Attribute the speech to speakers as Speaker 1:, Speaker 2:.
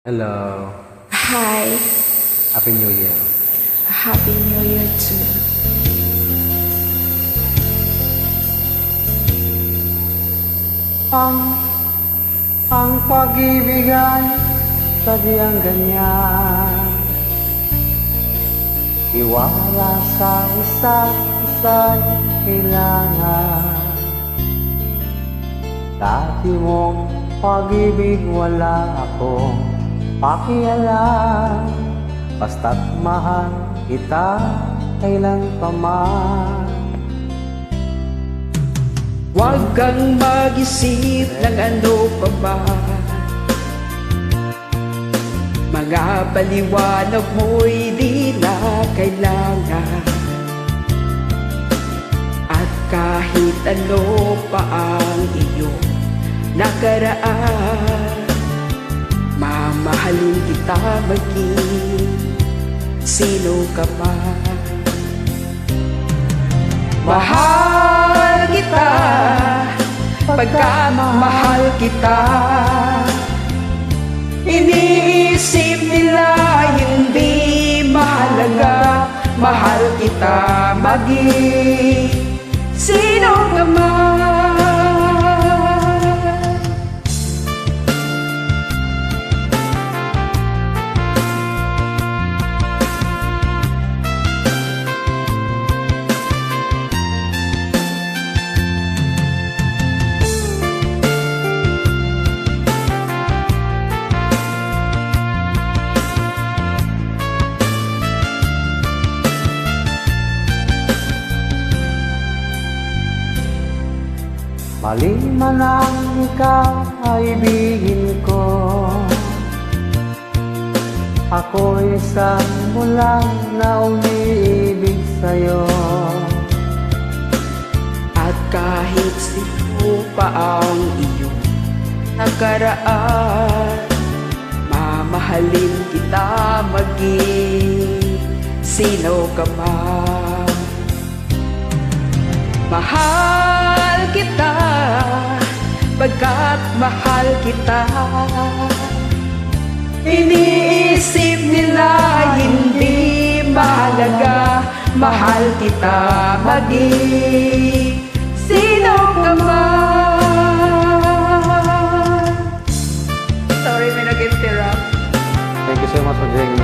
Speaker 1: Hello.
Speaker 2: Hi.
Speaker 1: Happy New Year.
Speaker 2: Happy New Year too.
Speaker 1: Ang pag-ibig ay sadyang ganyan. Iwala sa isa't isa'y kailangan. Dati mong pag-ibig wala akong pakialam. Basta't mahal kita kailan pa man.
Speaker 2: Huwag kang mag-isip ng ano pa ba. Mga paliwanag mo'y di na kailangan. At kahit ano pa ang iyong nakaraan, mamahalin kita maging sino ka pa. Mahal kita, pagkat mahal kita. Iniisip nila hindi mahalaga. Mahal kita maging sino ka man.
Speaker 1: Mali man ang ikaw ay ibigin ko. Ako'y isang mulang na umiibig sa'yo.
Speaker 2: At kahit sino pa ang iyong nakaraan, mamahalin kita maging sino ka man. Mahal kita, pagkat mahal kita. Iniisip nila hindi mahalaga. Mahal kita maging sino ka man. Sorry, may nag-interrupt.
Speaker 1: Thank you so much for joining